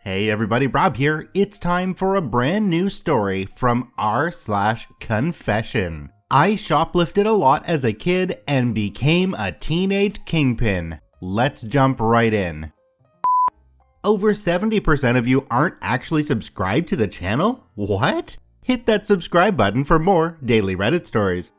Hey everybody, Rob here. It's time for a brand new story from r/confession. I shoplifted a lot as a kid and became a teenage kingpin. Let's jump right in. Over 70% of you aren't actually subscribed to the channel? What? Hit that subscribe button for more daily Reddit stories.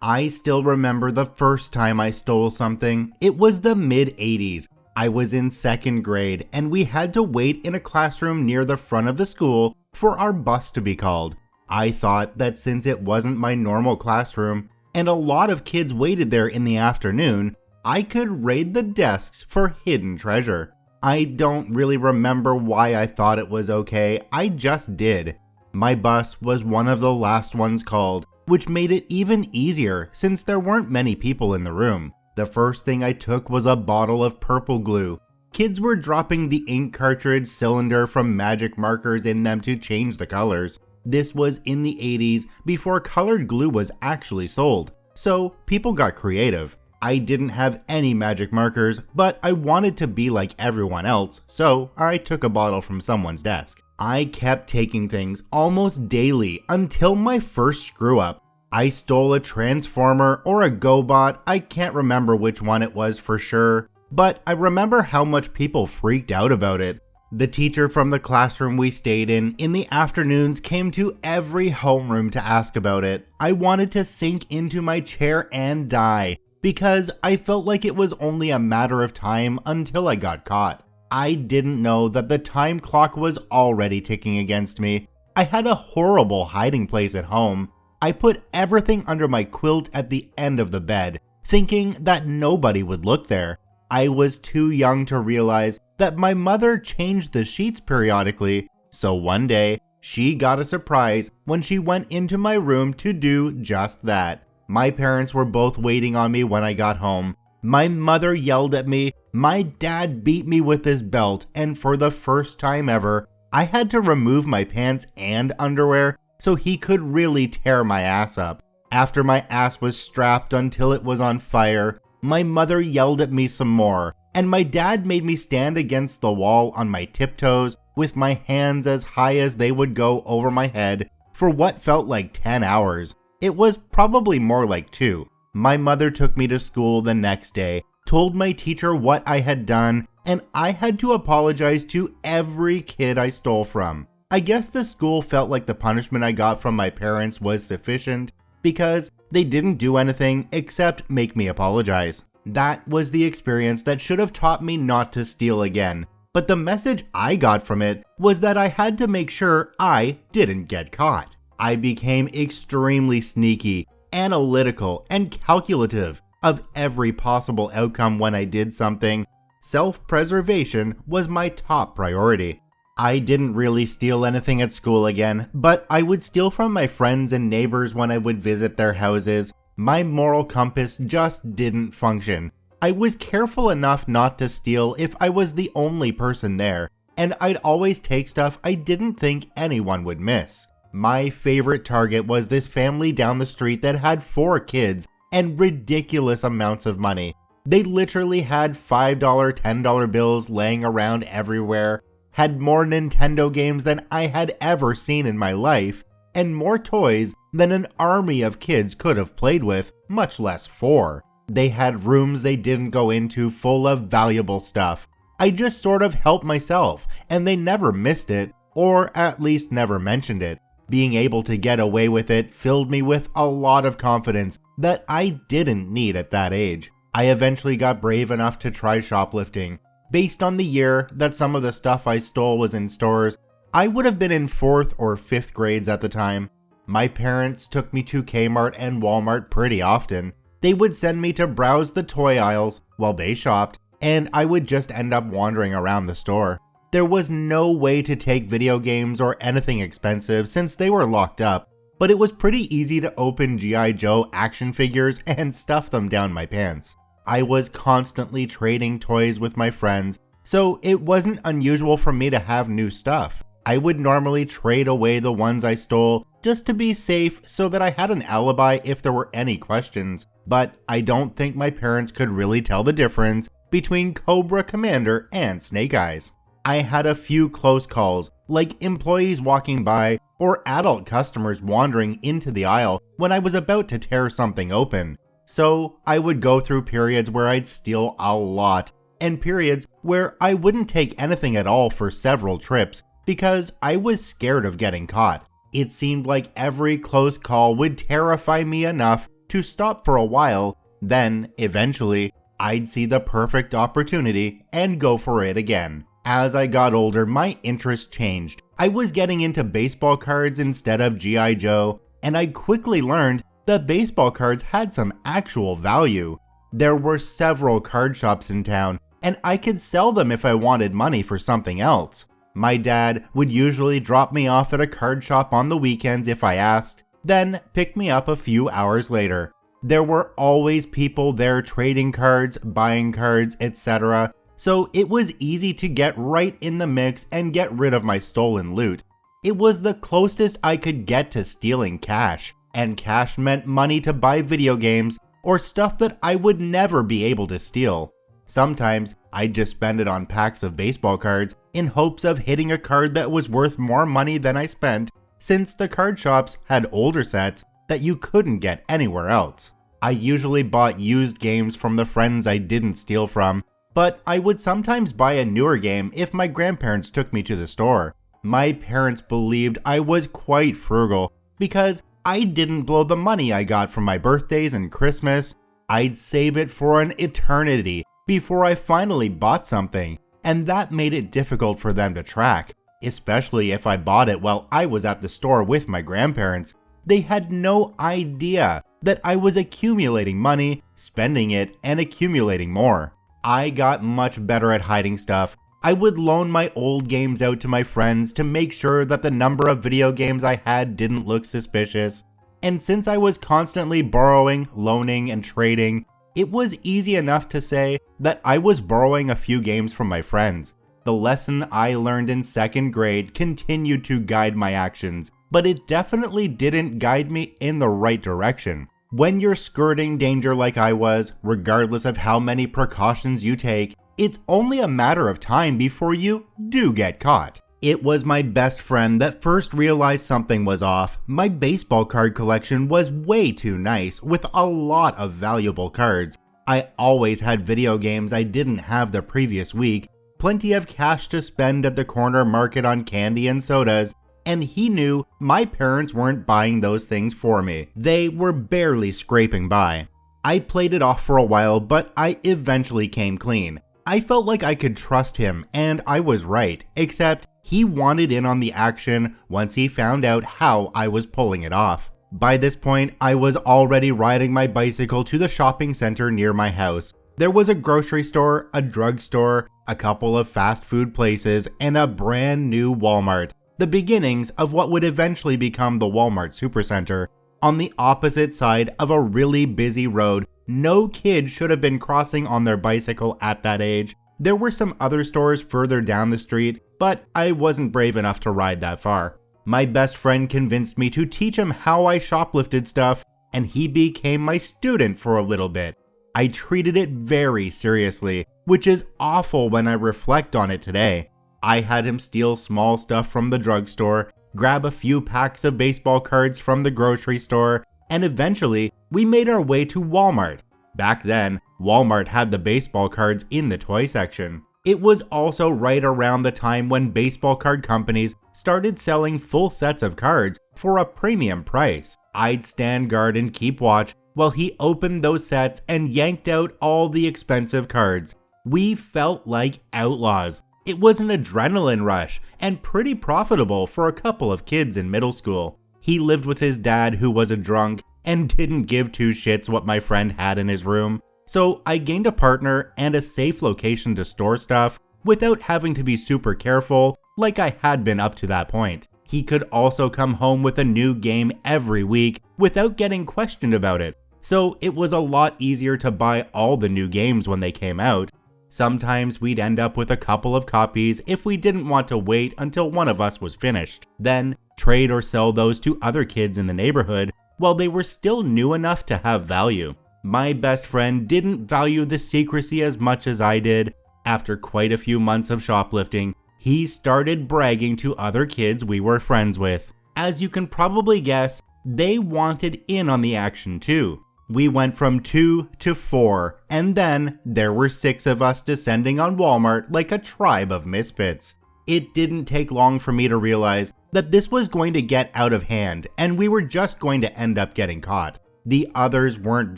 I still remember the first time I stole something. It was the mid-80s. I was in second grade and we had to wait in a classroom near the front of the school for our bus to be called. I thought that since it wasn't my normal classroom and a lot of kids waited there in the afternoon, I could raid the desks for hidden treasure. I don't really remember why I thought it was okay, I just did. My bus was one of the last ones called, which made it even easier since there weren't many people in the room. The first thing I took was a bottle of purple glue. Kids were dropping the ink cartridge cylinder from magic markers in them to change the colors. This was in the 80s before colored glue was actually sold, so people got creative. I didn't have any magic markers, but I wanted to be like everyone else, so I took a bottle from someone's desk. I kept taking things almost daily until my first screw up. I stole a transformer or a GoBot, I can't remember which one it was for sure, but I remember how much people freaked out about it. The teacher from the classroom we stayed in the afternoons came to every homeroom to ask about it. I wanted to sink into my chair and die, because I felt like it was only a matter of time until I got caught. I didn't know that the time clock was already ticking against me. I had a horrible hiding place at home. I put everything under my quilt at the end of the bed, thinking that nobody would look there. I was too young to realize that my mother changed the sheets periodically, so one day, she got a surprise when she went into my room to do just that. My parents were both waiting on me when I got home. My mother yelled at me, my dad beat me with his belt, and for the first time ever, I had to remove my pants and underwear so he could really tear my ass up. After my ass was strapped until it was on fire, my mother yelled at me some more, and my dad made me stand against the wall on my tiptoes with my hands as high as they would go over my head for what felt like 10 hours. It was probably more like 2. My mother took me to school the next day, told my teacher what I had done, and I had to apologize to every kid I stole from. I guess the school felt like the punishment I got from my parents was sufficient because they didn't do anything except make me apologize. That was the experience that should have taught me not to steal again, but the message I got from it was that I had to make sure I didn't get caught. I became extremely sneaky, analytical, and calculative of every possible outcome when I did something. Self-preservation was my top priority. I didn't really steal anything at school again, but I would steal from my friends and neighbors when I would visit their houses. My moral compass just didn't function. I was careful enough not to steal if I was the only person there, and I'd always take stuff I didn't think anyone would miss. My favorite target was this family down the street that had 4 kids and ridiculous amounts of money. They literally had $5, $10 bills laying around everywhere, had more Nintendo games than I had ever seen in my life, and more toys than an army of kids could have played with, much less 4. They had rooms they didn't go into full of valuable stuff. I just sort of helped myself, and they never missed it, or at least never mentioned it. Being able to get away with it filled me with a lot of confidence that I didn't need at that age. I eventually got brave enough to try shoplifting. Based on the year that some of the stuff I stole was in stores, I would have been in 4th or 5th grades at the time. My parents took me to Kmart and Walmart pretty often. They would send me to browse the toy aisles while they shopped, and I would just end up wandering around the store. There was no way to take video games or anything expensive since they were locked up, but it was pretty easy to open G.I. Joe action figures and stuff them down my pants. I was constantly trading toys with my friends, so it wasn't unusual for me to have new stuff. I would normally trade away the ones I stole just to be safe so that I had an alibi if there were any questions, but I don't think my parents could really tell the difference between Cobra Commander and Snake Eyes. I had a few close calls, like employees walking by or adult customers wandering into the aisle when I was about to tear something open. So I would go through periods where I'd steal a lot, and periods where I wouldn't take anything at all for several trips because I was scared of getting caught. It seemed like every close call would terrify me enough to stop for a while, then, eventually, I'd see the perfect opportunity and go for it again. As I got older, my interest changed. I was getting into baseball cards instead of G.I. Joe, and I quickly learned that baseball cards had some actual value. There were several card shops in town, and I could sell them if I wanted money for something else. My dad would usually drop me off at a card shop on the weekends if I asked, then pick me up a few hours later. There were always people there trading cards, buying cards, etc., so it was easy to get right in the mix and get rid of my stolen loot. It was the closest I could get to stealing cash, and cash meant money to buy video games or stuff that I would never be able to steal. Sometimes I'd just spend it on packs of baseball cards in hopes of hitting a card that was worth more money than I spent, since the card shops had older sets that you couldn't get anywhere else. I usually bought used games from the friends I didn't steal from, but I would sometimes buy a newer game if my grandparents took me to the store. My parents believed I was quite frugal because I didn't blow the money I got from my birthdays and Christmas. I'd save it for an eternity before I finally bought something, and that made it difficult for them to track, especially if I bought it while I was at the store with my grandparents. They had no idea that I was accumulating money, spending it, and accumulating more. I got much better at hiding stuff. I would loan my old games out to my friends to make sure that the number of video games I had didn't look suspicious. And since I was constantly borrowing, loaning, and trading, it was easy enough to say that I was borrowing a few games from my friends. The lesson I learned in second grade continued to guide my actions, but it definitely didn't guide me in the right direction. When you're skirting danger like I was, regardless of how many precautions you take, it's only a matter of time before you do get caught. It was my best friend that first realized something was off. My baseball card collection was way too nice, with a lot of valuable cards. I always had video games I didn't have the previous week, plenty of cash to spend at the corner market on candy and sodas, and he knew my parents weren't buying those things for me. They were barely scraping by. I played it off for a while, but I eventually came clean. I felt like I could trust him, and I was right, except he wanted in on the action once he found out how I was pulling it off. By this point, I was already riding my bicycle to the shopping center near my house. There was a grocery store, a drugstore, a couple of fast food places, and a brand new Walmart. The beginnings of what would eventually become the Walmart Supercenter. On the opposite side of a really busy road, no kid should have been crossing on their bicycle at that age. There were some other stores further down the street, but I wasn't brave enough to ride that far. My best friend convinced me to teach him how I shoplifted stuff, and he became my student for a little bit. I treated it very seriously, which is awful when I reflect on it today. I had him steal small stuff from the drugstore, grab a few packs of baseball cards from the grocery store, and eventually we made our way to Walmart. Back then, Walmart had the baseball cards in the toy section. It was also right around the time when baseball card companies started selling full sets of cards for a premium price. I'd stand guard and keep watch while he opened those sets and yanked out all the expensive cards. We felt like outlaws. It was an adrenaline rush and pretty profitable for a couple of kids in middle school. He lived with his dad, who was a drunk and didn't give two shits what my friend had in his room. So I gained a partner and a safe location to store stuff without having to be super careful like I had been up to that point. He could also come home with a new game every week without getting questioned about it. So it was a lot easier to buy all the new games when they came out. Sometimes we'd end up with a couple of copies if we didn't want to wait until one of us was finished. Then trade or sell those to other kids in the neighborhood while they were still new enough to have value. My best friend didn't value the secrecy as much as I did. After quite a few months of shoplifting, he started bragging to other kids we were friends with. As you can probably guess, they wanted in on the action too. We went from 2 to 4, and then there were 6 of us descending on Walmart like a tribe of misfits. It didn't take long for me to realize that this was going to get out of hand, and we were just going to end up getting caught. The others weren't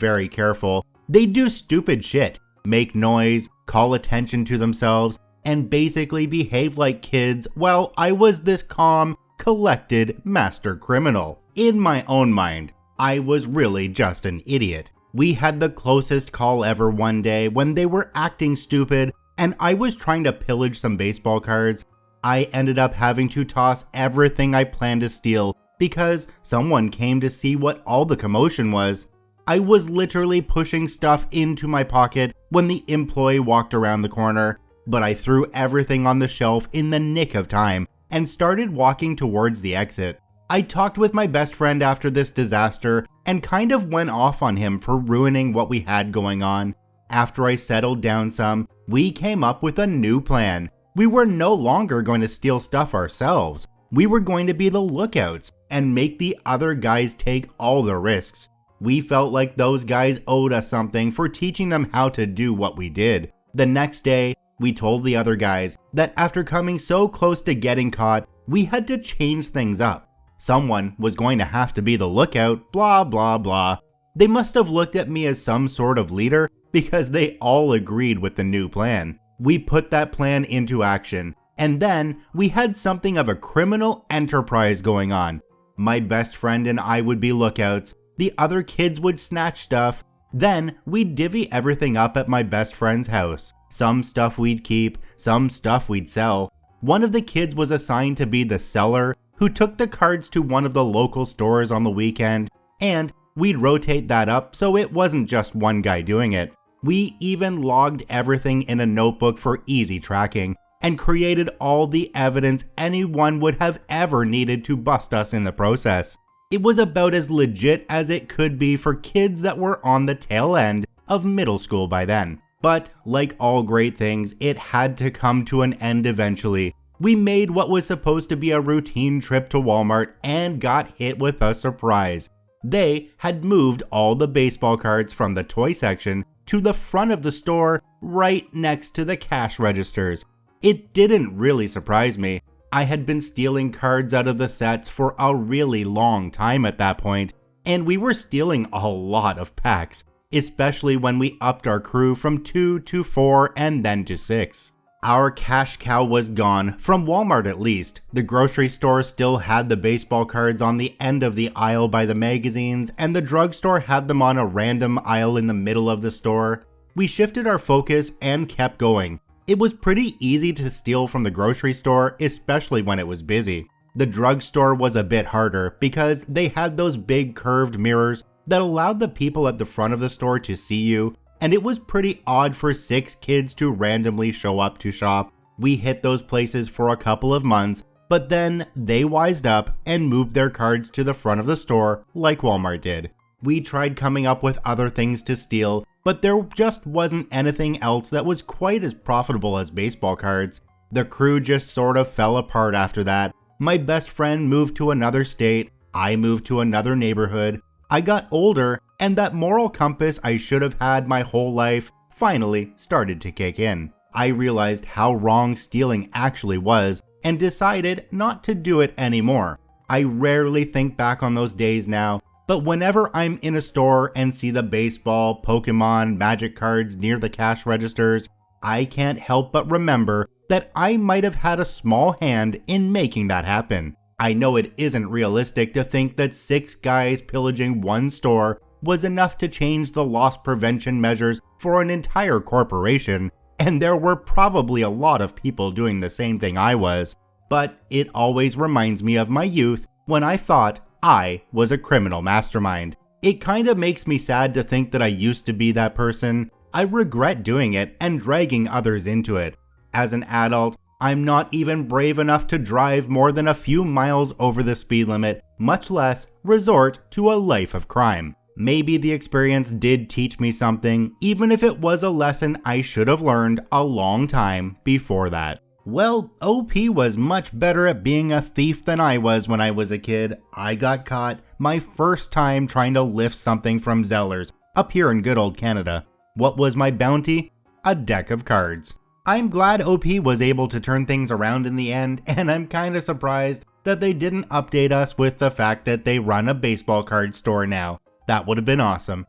very careful. They do stupid shit, make noise, call attention to themselves, and basically behave like kids while I was this calm, collected master criminal. In my own mind, I was really just an idiot. We had the closest call ever one day when they were acting stupid and I was trying to pillage some baseball cards. I ended up having to toss everything I planned to steal because someone came to see what all the commotion was. I was literally pushing stuff into my pocket when the employee walked around the corner, but I threw everything on the shelf in the nick of time and started walking towards the exit. I talked with my best friend after this disaster and kind of went off on him for ruining what we had going on. After I settled down some, we came up with a new plan. We were no longer going to steal stuff ourselves. We were going to be the lookouts and make the other guys take all the risks. We felt like those guys owed us something for teaching them how to do what we did. The next day, we told the other guys that after coming so close to getting caught, we had to change things up. Someone was going to have to be the lookout, blah blah blah. They must have looked at me as some sort of leader because they all agreed with the new plan. We put that plan into action, and then we had something of a criminal enterprise going on. My best friend and I would be lookouts, the other kids would snatch stuff, then we'd divvy everything up at my best friend's house. Some stuff we'd keep, some stuff we'd sell. One of the kids was assigned to be the seller who took the cards to one of the local stores on the weekend, and we'd rotate that up so it wasn't just one guy doing it. We even logged everything in a notebook for easy tracking and created all the evidence anyone would have ever needed to bust us in the process. It was about as legit as it could be for kids that were on the tail end of middle school by then. But like all great things, it had to come to an end eventually. We made what was supposed to be a routine trip to Walmart and got hit with a surprise. They had moved all the baseball cards from the toy section to the front of the store right next to the cash registers. It didn't really surprise me. I had been stealing cards out of the sets for a really long time at that point, and we were stealing a lot of packs, especially when we upped our crew from 2 to 4 and then to 6. Our cash cow was gone, from Walmart at least. The grocery store still had the baseball cards on the end of the aisle by the magazines, and the drugstore had them on a random aisle in the middle of the store. We shifted our focus and kept going. It was pretty easy to steal from the grocery store, especially when it was busy. The drugstore was a bit harder because they had those big curved mirrors that allowed the people at the front of the store to see you, and it was pretty odd for 6 kids to randomly show up to shop. We hit those places for a couple of months, but then they wised up and moved their cards to the front of the store like Walmart did. We tried coming up with other things to steal, but there just wasn't anything else that was quite as profitable as baseball cards. The crew just sort of fell apart after that. My best friend moved to another state, I moved to another neighborhood, I got older, and that moral compass I should have had my whole life finally started to kick in. I realized how wrong stealing actually was and decided not to do it anymore. I rarely think back on those days now, but whenever I'm in a store and see the baseball, Pokemon, Magic cards near the cash registers, I can't help but remember that I might have had a small hand in making that happen. I know it isn't realistic to think that 6 guys pillaging one store was enough to change the loss prevention measures for an entire corporation, and there were probably a lot of people doing the same thing I was, but it always reminds me of my youth when I thought I was a criminal mastermind. It kind of makes me sad to think that I used to be that person. I regret doing it and dragging others into it. As an adult, I'm not even brave enough to drive more than a few miles over the speed limit, much less resort to a life of crime. Maybe the experience did teach me something, even if it was a lesson I should have learned a long time before that. Well, OP was much better at being a thief than I was when I was a kid. I got caught my first time trying to lift something from Zellers, up here in good old Canada. What was my bounty? A deck of cards. I'm glad OP was able to turn things around in the end, and I'm kinda surprised that they didn't update us with the fact that they run a baseball card store now. That would have been awesome.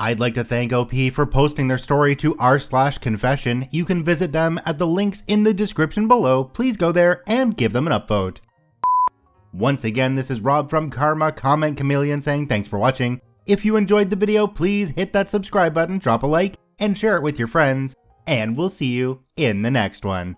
I'd like to thank OP for posting their story to r/confession. You can visit them at the links in the description below. Please go there and give them an upvote. Once again, this is Rob from Karma Comment Chameleon saying thanks for watching. If you enjoyed the video, please hit that subscribe button, drop a like, and share it with your friends. And we'll see you in the next one.